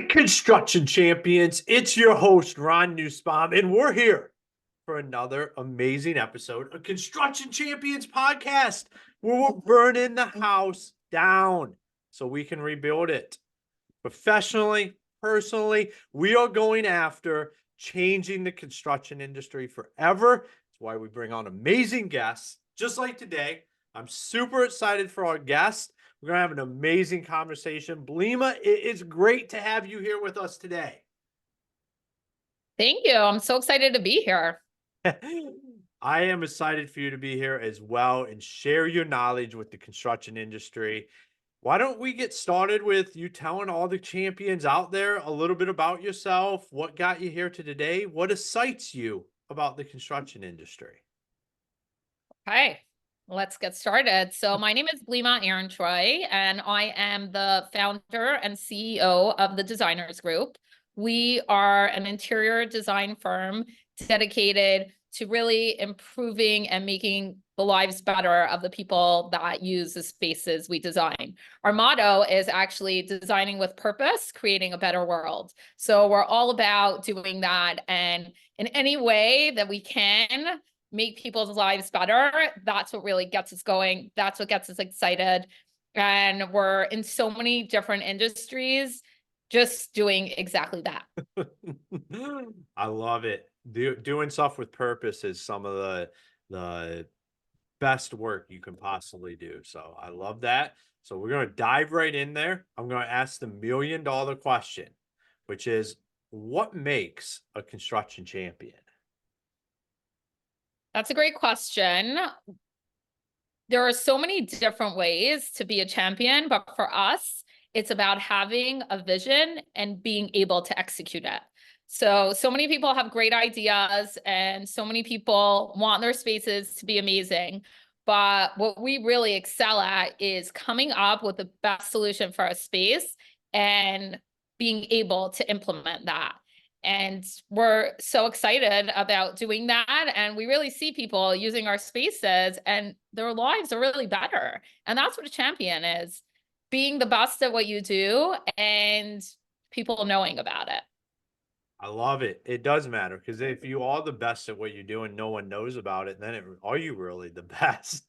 right, construction champions, it's your host, Ron Nussbaum, and we're here for another amazing episode of Construction Champions Podcast, where we're burning the house down so we can rebuild it. Professionally, personally, we are going after changing the construction industry forever. That's why we bring on amazing guests, just like today. I'm super excited for our guest. We're going to have an amazing conversation. Blima, it is great to have you here with us today. Thank you. I'm so excited to be here. I am excited for you to be here as well and share your knowledge with the construction industry. Why don't we get started with you telling all the champions out there a little bit about yourself, what got you here to today, what excites you about the construction industry? Okay, let's get started. So my name is Blima Ehrentreu, and I am the founder and CEO of the Designers Group. We are an interior design firm dedicated to really improving and making the lives better of the people that use the spaces we design. Our motto is actually designing with purpose, creating a better world. So we're all about doing that, and in any way that we can make people's lives better, that's what really gets us going. That's what gets us excited. And we're in so many different industries just doing exactly that. I love it. Doing stuff with purpose is some of the best work you can possibly do. So I love that. So we're going to dive right in there. I'm going to ask the $1,000,000 question, which is what makes a construction champion? That's a great question. There are so many different ways to be a champion, but for us, it's about having a vision and being able to execute it. So many people have great ideas and so many people want their spaces to be amazing. But what we really excel at is coming up with the best solution for a space and being able to implement that. And we're so excited about doing that. And we really see people using our spaces and their lives are really better. And that's what a champion is, being the best at what you do and people knowing about it. I love it. It does matter because if you are the best at what you do and no one knows about it, then are you really the best?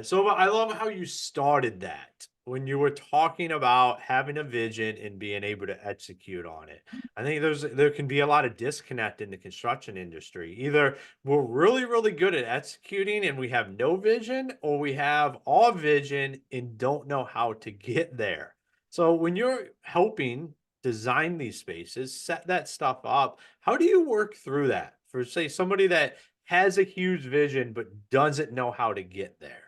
So I love how you started that when you were talking about having a vision and being able to execute on it. I think there can be a lot of disconnect in the construction industry. Either we're really, really good at executing and we have no vision, or we have all vision and don't know how to get there. So when you're helping design these spaces, set that stuff up. How do you work through that for, say, somebody that has a huge vision but doesn't know how to get there?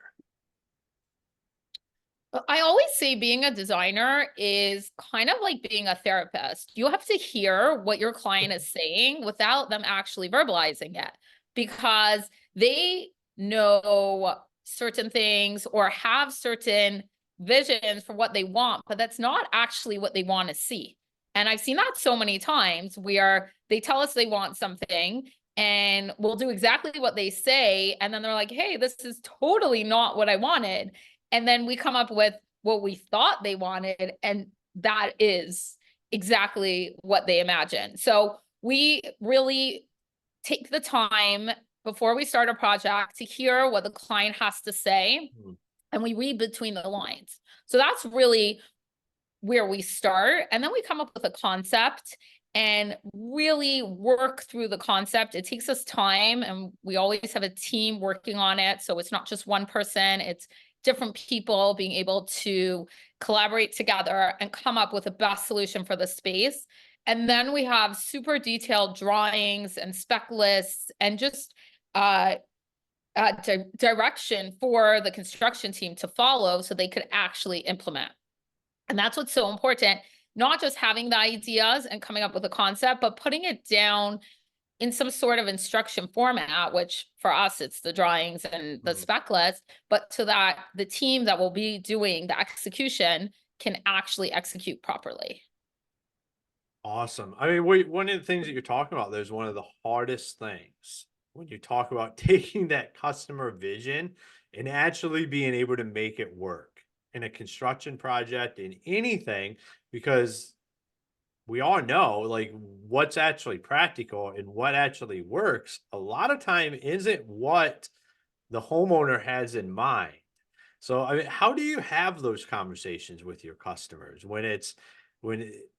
I always say being a designer is kind of like being a therapist. You have to hear what your client is saying without them actually verbalizing it because they know certain things or have certain visions for what they want, but that's not actually what they want to see. And I've seen that so many times where they tell us they want something and we'll do exactly what they say. And then they're like, hey, this is totally not what I wanted. And then we come up with what we thought they wanted, and that is exactly what they imagined. So we really take the time before we start a project to hear what the client has to say, and we read between the lines. So that's really where we start. And then we come up with a concept and really work through the concept. It takes us time, and we always have a team working on it. So it's not just one person, it's different people being able to collaborate together and come up with the best solution for the space. And then we have super detailed drawings and spec lists and just direction for the construction team to follow so they could actually implement. And that's what's so important, not just having the ideas and coming up with a concept, but putting it down in some sort of instruction format, which for us, it's the drawings and the spec list, but so that the team that will be doing the execution can actually execute properly. Awesome. I mean, one of the things that you're talking about, there's one of the hardest things when you talk about taking that customer vision and actually being able to make it work in a construction project, in anything, because we all know like what's actually practical and what actually works a lot of time isn't what the homeowner has in mind. So, I mean, how do you have those conversations with your customers when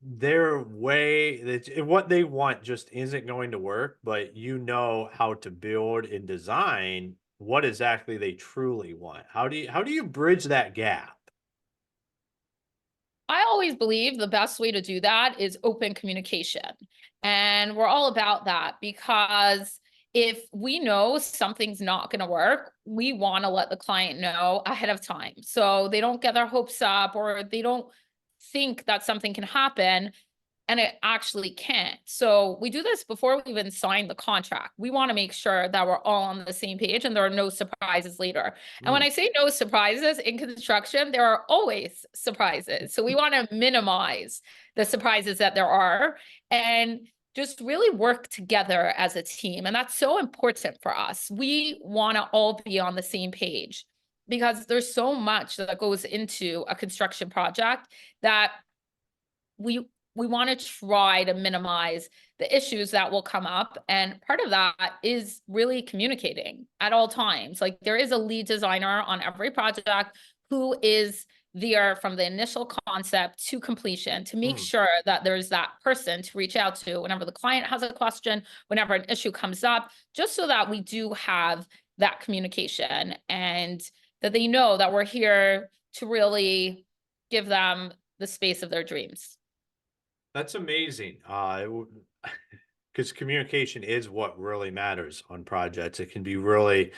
their way that what they want just isn't going to work, but you know how to build and design what exactly they truly want? How do you bridge that gap? I always believe the best way to do that is open communication. And we're all about that because if we know something's not going to work, we want to let the client know ahead of time so they don't get their hopes up or they don't think that something can happen and it actually can't. So we do this before we even sign the contract. We want to make sure that we're all on the same page and there are no surprises later. And when Mm, I say no surprises in construction, there are always surprises. So we want to minimize the surprises that there are and just really work together as a team. And that's so important for us. We want to all be on the same page because there's so much that goes into a construction project that we we want to try to minimize the issues that will come up. And part of that is really communicating at all times. Like there is a lead designer on every project who is there from the initial concept to completion to make mm. sure that there's that person to reach out to whenever the client has a question, whenever an issue comes up, just so that we do have that communication and that they know that we're here to really give them the space of their dreams. That's amazing. Because communication is what really matters on projects. It can be really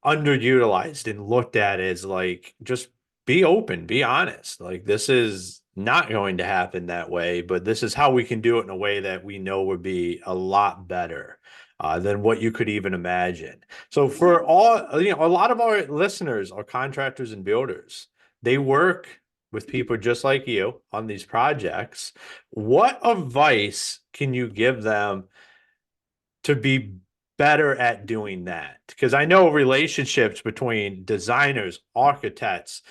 underutilized and looked at as like just be open, be honest. Like this is not going to happen that way, but this is how we can do it in a way that we know would be a lot better than what you could even imagine. So for all, a lot of our listeners are contractors and builders. They work with people just like you on these projects. What advice can you give them to be better at doing that? Because I know relationships between designers, architects,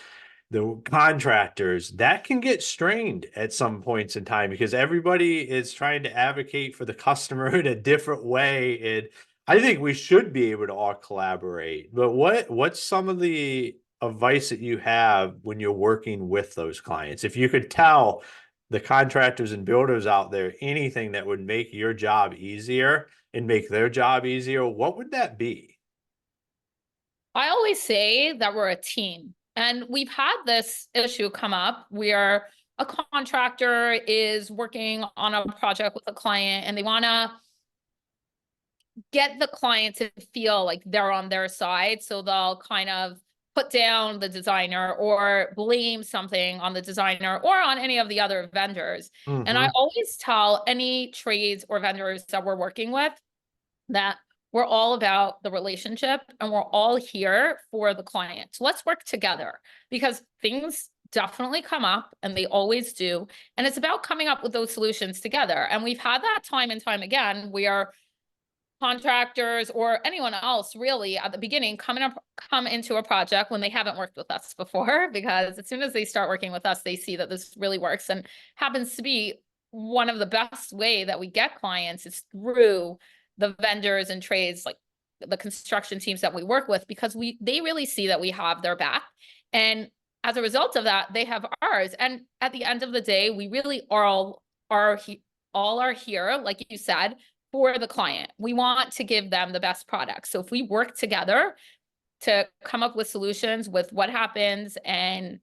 the contractors, that can get strained at some points in time because everybody is trying to advocate for the customer in a different way. And I think we should be able to all collaborate. But what's some of the advice that you have when you're working with those clients? If you could tell the contractors and builders out there anything that would make your job easier and make their job easier, what would that be? I always say that we're a team. And we've had this issue come up where a contractor is working on a project with a client and they want to get the client to feel like they're on their side. So they'll kind of put down the designer or blame something on the designer or on any of the other vendors. And I Hmm. always tell any trades or vendors that we're working with that we're all about the relationship and we're all here for the client. So let's work together because things definitely come up and they always do. And it's about coming up with those solutions together. And we've had that time and time again where contractors or anyone else really at the beginning come into a project when they haven't worked with us before, because as soon as they start working with us, they see that this really works and happens to be one of the best way that we get clients is through the vendors and trades, like the construction teams that we work with, because they really see that we have their back. And as a result of that, they have ours. And at the end of the day, we really all are here, like you said, for the client. We want to give them the best product. So if we work together to come up with solutions with what happens and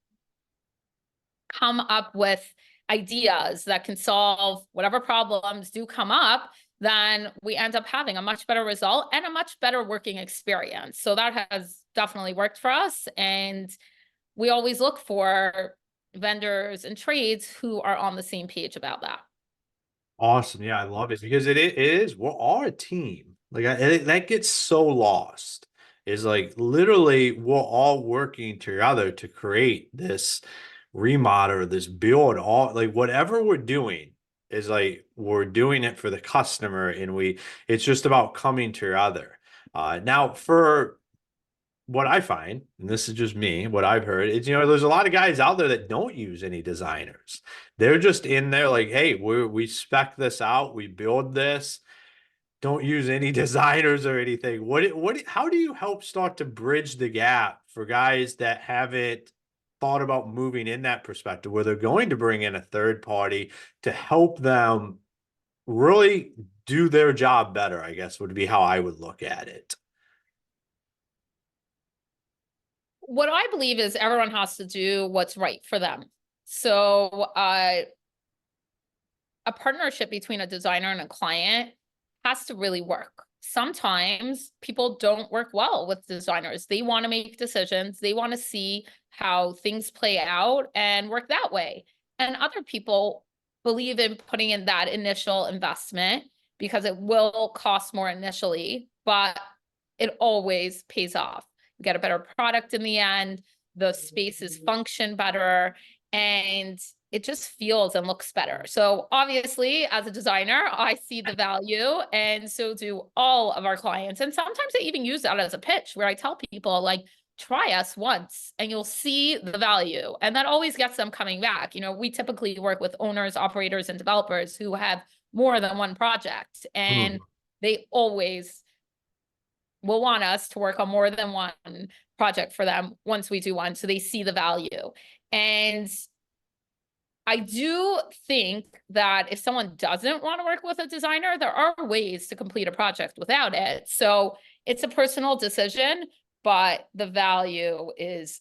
come up with ideas that can solve whatever problems do come up, then we end up having a much better result and a much better working experience. So that has definitely worked for us. And we always look for vendors and trades who are on the same page about that. Awesome. Yeah, I love it because it is, we're all a team. Like that gets so lost. Is like literally we're all working together to create this remodel, this build, all like whatever we're doing is like we're doing it for the customer and it's just about coming together. Now for what I find, and this is just me, what I've heard is, there's a lot of guys out there that don't use any designers. They're just in there like, hey, we spec this out, we build this, don't use any designers or anything. How do you help start to bridge the gap for guys that haven't thought about moving in that perspective where they're going to bring in a third party to help them really do their job better, I guess would be how I would look at it. What I believe is everyone has to do what's right for them. So, a partnership between a designer and a client has to really work. Sometimes people don't work well with designers. They want to make decisions, they want to see how things play out and work that way. And other people believe in putting in that initial investment because it will cost more initially, but it always pays off. You get a better product in the end, the spaces function better, and it just feels and looks better. So obviously, as a designer, I see the value, and so do all of our clients. And sometimes I even use that as a pitch where I tell people, like, try us once and you'll see the value. And that always gets them coming back. We typically work with owners, operators, and developers who have more than one project, and Hmm. they always will want us to work on more than one project for them once we do one. So they see the value. And I do think that if someone doesn't want to work with a designer, there are ways to complete a project without it. So it's a personal decision, but the value is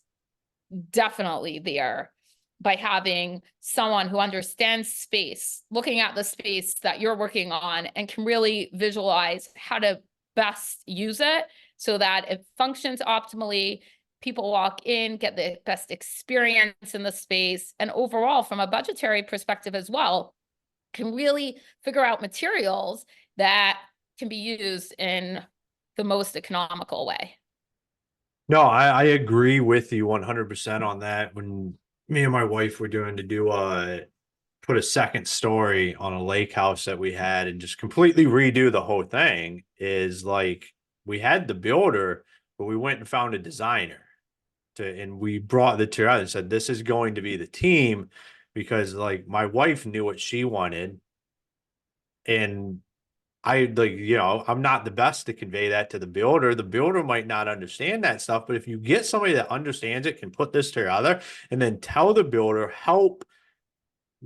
definitely there by having someone who understands space, looking at the space that you're working on and can really visualize how to best use it so that it functions optimally. People walk in, get the best experience in the space, and overall, from a budgetary perspective as well, can really figure out materials that can be used in the most economical way. No, I agree with you 100% on that. When me and my wife were doing to do put a second story on a lake house that we had and just completely redo the whole thing, is like we had the builder, but we went and found a designer and we brought the two out and said, this is going to be the team, because like my wife knew what she wanted, and I like, I'm not the best to convey that to the builder. The builder might not understand that stuff, but if you get somebody that understands it, can put this together, and then tell the builder, help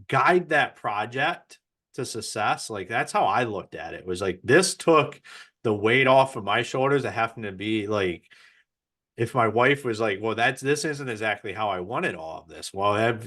guide that project to success. Like that's how I looked at it. It was like this took the weight off of my shoulders of having to be like, if my wife was like, well, this isn't exactly how I wanted all of this. Well,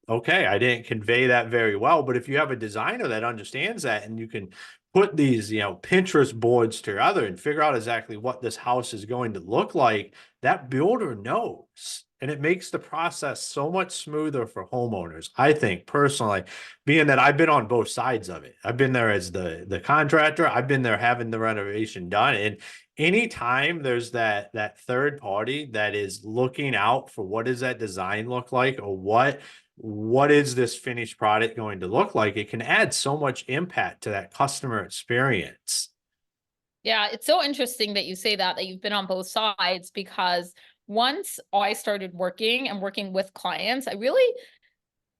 okay, I didn't convey that very well. But if you have a designer that understands that, and you can put these, Pinterest boards together and figure out exactly what this house is going to look like, that builder knows. And it makes the process so much smoother for homeowners. I think personally, being that I've been on both sides of it. I've been there as the contractor, I've been there having the renovation done. And anytime there's that third party that is looking out for what does that design look like, or what is this finished product going to look like, it can add so much impact to that customer experience. Yeah, it's so interesting that you say that you've been on both sides, because once I started working with clients, I really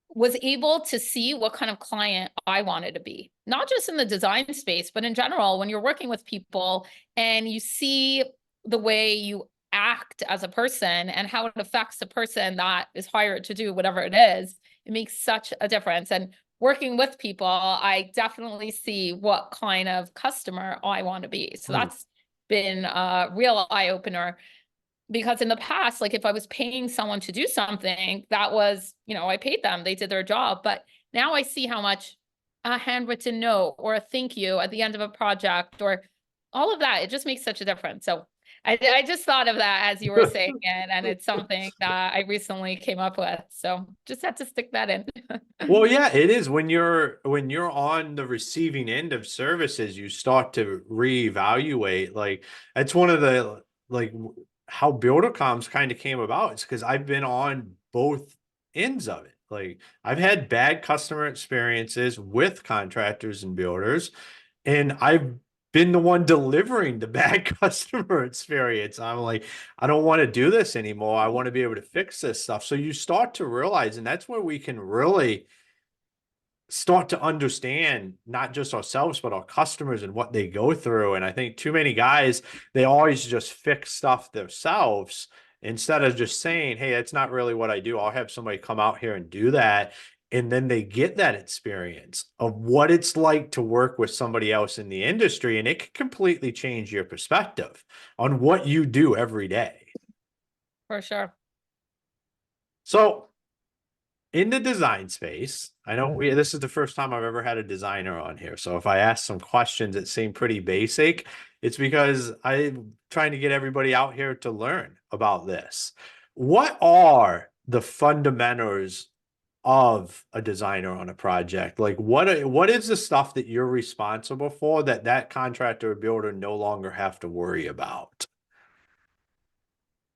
was able to see what kind of client I wanted to be, not just in the design space, but in general, when you're working with people and you see the way you act as a person and how it affects the person that is hired to do whatever it is, it makes such a difference. And working with people, I definitely see what kind of customer I want to be. So Hmm. that's been a real eye opener, because in the past, like if I was paying someone to do something, that was, I paid them, they did their job. But now I see how much a handwritten note or a thank you at the end of a project or all of that, it just makes such a difference. So I just thought of that as you were saying it, and it's something that I recently came up with. So just had to stick that in. Well, yeah, it is. When you're on the receiving end of services, you start to reevaluate. Like that's one of the like how BuilderComs kind of came about. It's because I've been on both ends of it. Like I've had bad customer experiences with contractors and builders, and I've been the one delivering the bad customer experience. I'm like, I don't want to do this anymore. I want to be able to fix this stuff. So you start to realize, and that's where we can really start to understand not just ourselves, but our customers and what they go through. And I think too many guys, they always just fix stuff themselves instead of just saying, hey, that's not really what I do. I'll have somebody come out here and do that. And then they get that experience of what it's like to work with somebody else in the industry. And it can completely change your perspective on what you do every day. For sure. So in the design space, I know this is the first time I've ever had a designer on here. So if I ask some questions that seem pretty basic, it's because I'm trying to get everybody out here to learn about this. What are the fundamentals of a designer on a project? Like what is the stuff that you're responsible for that that contractor or builder no longer have to worry about?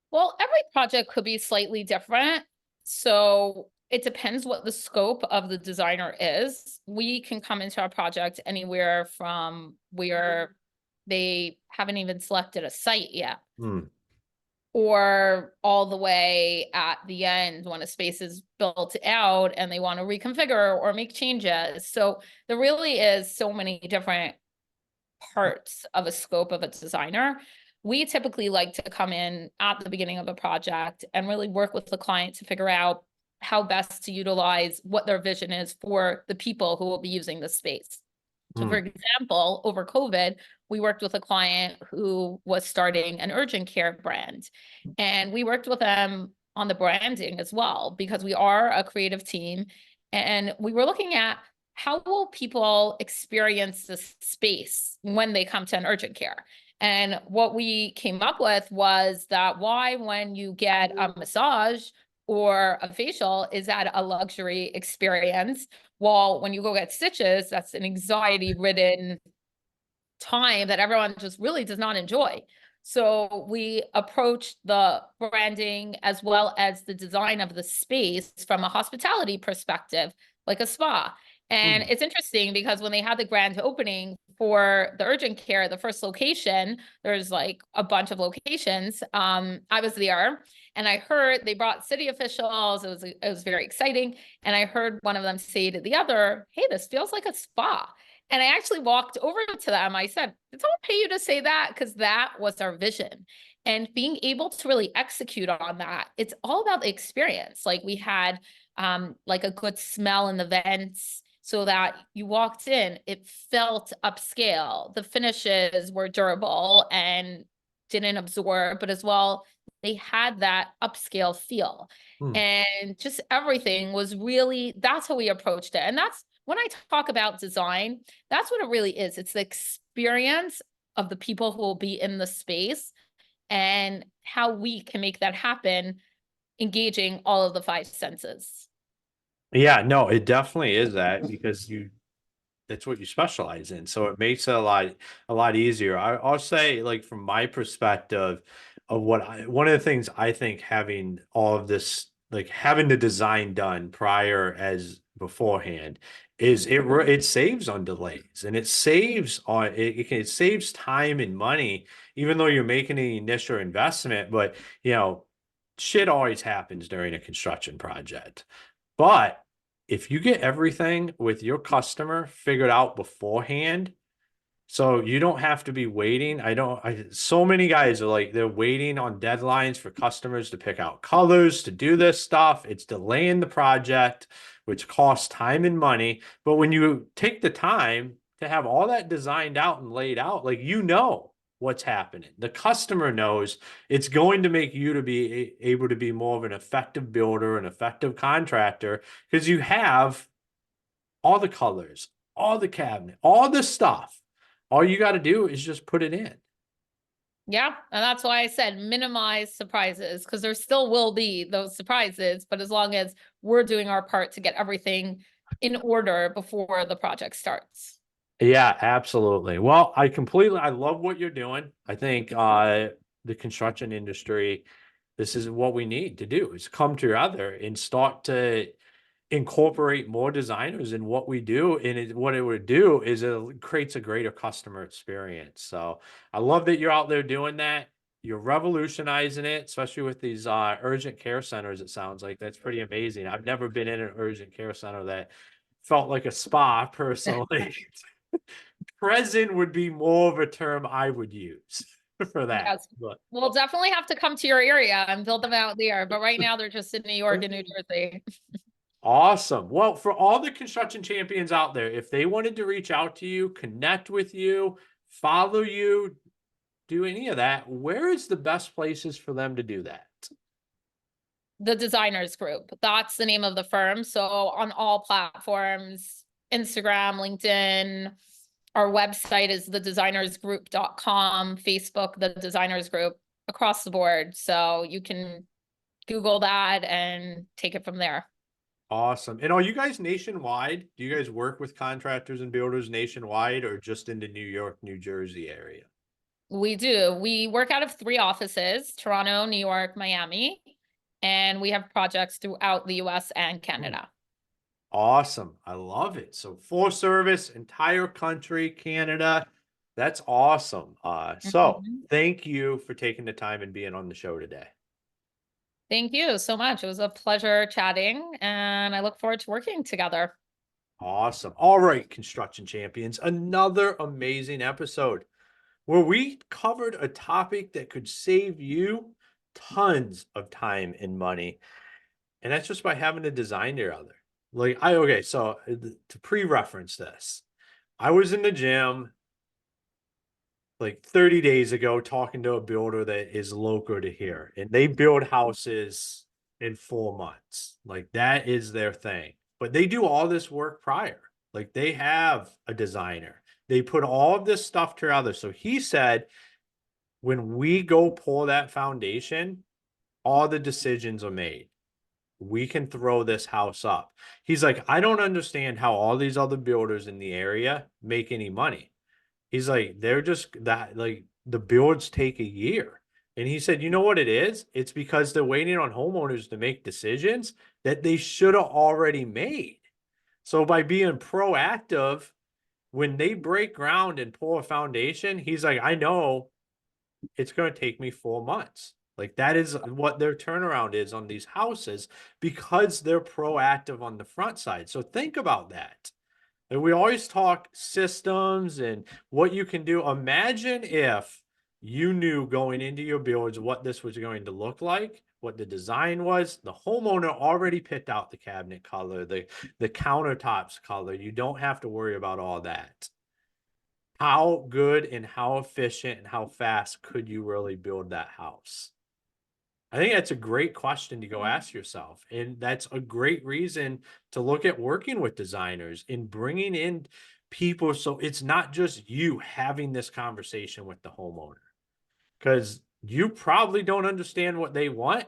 Well, every project could be slightly different. So it depends what the scope of the designer is. We can come into our project anywhere from where they haven't even selected a site yet, Hmm. or all the way at the end when a space is built out and they want to reconfigure or make changes. So there really is so many different parts of a scope of a designer. We typically like to come in at the beginning of a project and really work with the client to figure out how best to utilize what their vision is for the people who will be using the space. So Hmm. for example, over COVID, we worked with a client who was starting an urgent care brand. And we worked with them on the branding as well, because we are a creative team. And we were looking at how will people experience this space when they come to an urgent care? And what we came up with was that why, when you get a massage or a facial, is that a luxury experience? Well, when you go get stitches, that's an anxiety-ridden time that everyone just really does not enjoy. So we approached the branding as well as the design of the space from a hospitality perspective, like a spa. And Hmm. it's interesting because when they had the grand opening for the urgent care, the first location, there's like a bunch of locations. I was there and I heard they brought city officials. It was very exciting. And I heard one of them say to the other, "Hey, this feels like a spa." And I actually walked over to them. I said, "Did someone pay you to say that?" Because that was our vision. And being able to really execute on that, it's all about the experience. Like we had like a good smell in the vents so that you walked in, it felt upscale. The finishes were durable and didn't absorb, but as well, they had that upscale feel. Hmm. And just everything was really, that's how we approached it. And that's when I talk about design, that's what it really is. It's the experience of the people who will be in the space and how we can make that happen, engaging all of the five senses. Yeah, no, it definitely is that because you that's what you specialize in. So it makes it a lot easier. I'll say, like from my perspective of what I one of the things I think having all of this, like having the design done prior as beforehand is it saves on delays and it saves on it saves time and money, even though you're making an initial investment, but you know, shit always happens during a construction project. But if you get everything with your customer figured out beforehand, so you don't have to be waiting. So many guys are like, they're waiting on deadlines for customers to pick out colors, to do this stuff. It's delaying the project, which costs time and money. But when you take the time to have all that designed out and laid out, like, you know what's happening. The customer knows it's going to make you to be able to be more of an effective builder, an effective contractor, because you have all the colors, all the cabinet, all the stuff. All you got to do is just put it in. Yeah, and that's why I said minimize surprises, because there still will be those surprises, but as long as we're doing our part to get everything in order before the project starts. Yeah, absolutely. Well, I love what you're doing. I think the construction industry, this is what we need to do is come together and start to incorporate more designers in what we do. And what it would do is it creates a greater customer experience. So I love that you're out there doing that. You're revolutionizing it, especially with these urgent care centers. It sounds like that's pretty amazing. I've never been in an urgent care center that felt like a spa personally. Present would be more of a term I would use for that. Yes, But we'll definitely have to come to your area and build them out there. But right now they're just in New York and New Jersey. awesome. Well, for all the construction champions out there, if they wanted to reach out to you, connect with you, follow you, do any of that, where is the best places for them to do that? The Designers Group. That's the name of the firm. So on all platforms, Instagram, LinkedIn, our website is thedesignersgroup.com, Facebook, the Designers Group, across the board. So you can Google that and take it from there. Awesome. And are you guys nationwide? Do you guys work with contractors and builders nationwide or just in the New York, New Jersey area? We do. We work out of 3 offices, Toronto, New York, Miami, and we have projects throughout the US and Canada. Awesome. I love it. So full service, entire country, Canada. That's awesome. So Mhm. thank you for taking the time and being on the show today. Thank you so much. It was a pleasure chatting, and I look forward to working together. Awesome. All right, construction champions, another amazing episode where we covered a topic that could save you tons of time and money. And that's just by having a designer out there. Okay, so to pre-reference this, I was in the gym like 30 days ago talking to a builder that is local to here, and they build houses in 4 months. Like that is their thing. But they do all this work prior. Like they have a designer. They put all of this stuff together. So he said, when we go pour that foundation, all the decisions are made. We can throw this house up. He's like, I don't understand how all these other builders in the area make any money. He's like, they're just that, like, the builds take a year. And he said, you know what it is? It's because they're waiting on homeowners to make decisions that they should have already made. So by being proactive, when they break ground and pour a foundation, he's like, I know it's going to take me 4 months. Like that is what their turnaround is on these houses because they're proactive on the front side. So think about that. And we always talk systems and what you can do. Imagine if you knew going into your builds what this was going to look like, what the design was. The homeowner already picked out the cabinet color, the countertops color. You don't have to worry about all that. How good and how efficient and how fast could you really build that house? I think that's a great question to go ask yourself. And that's a great reason to look at working with designers and bringing in people. So it's not just you having this conversation with the homeowner because you probably don't understand what they want.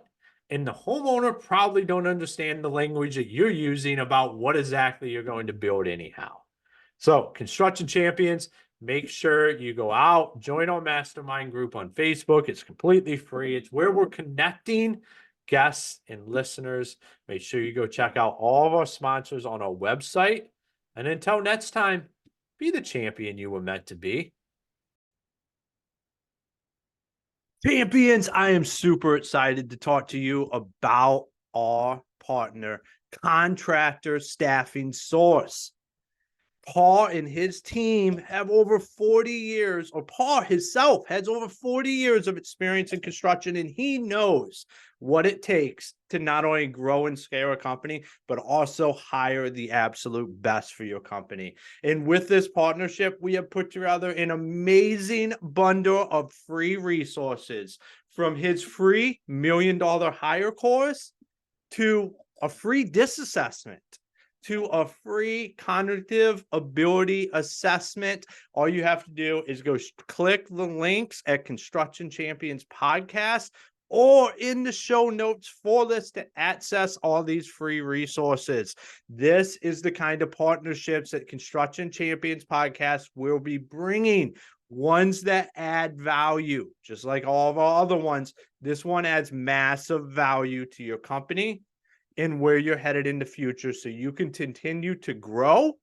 And the homeowner probably don't understand the language that you're using about what exactly you're going to build anyhow. So construction champions, make sure you go out, join our mastermind group on Facebook. It's completely free. It's where we're connecting guests and listeners. Make sure you go check out all of our sponsors on our website. And until next time, be the champion you were meant to be. Champions, I am super excited to talk to you about our partner, Contractor Staffing Source. Paul and his team have over 40 years, or Paul himself has over 40 years of experience in construction, and he knows what it takes to not only grow and scale a company, but also hire the absolute best for your company. And with this partnership, we have put together an amazing bundle of free resources, from his free $1 Million Hire course to a free DIS assessment, to a free cognitive ability assessment. All you have to do is go click the links at Construction Champions Podcast or in the show notes for this to access all these free resources. This is the kind of partnerships that Construction Champions Podcast will be bringing. Ones that add value, just like all of our other ones. This one adds massive value to your company. and where you're headed in the future so you can continue to grow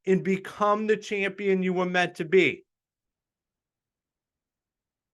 and become the champion you were meant to be.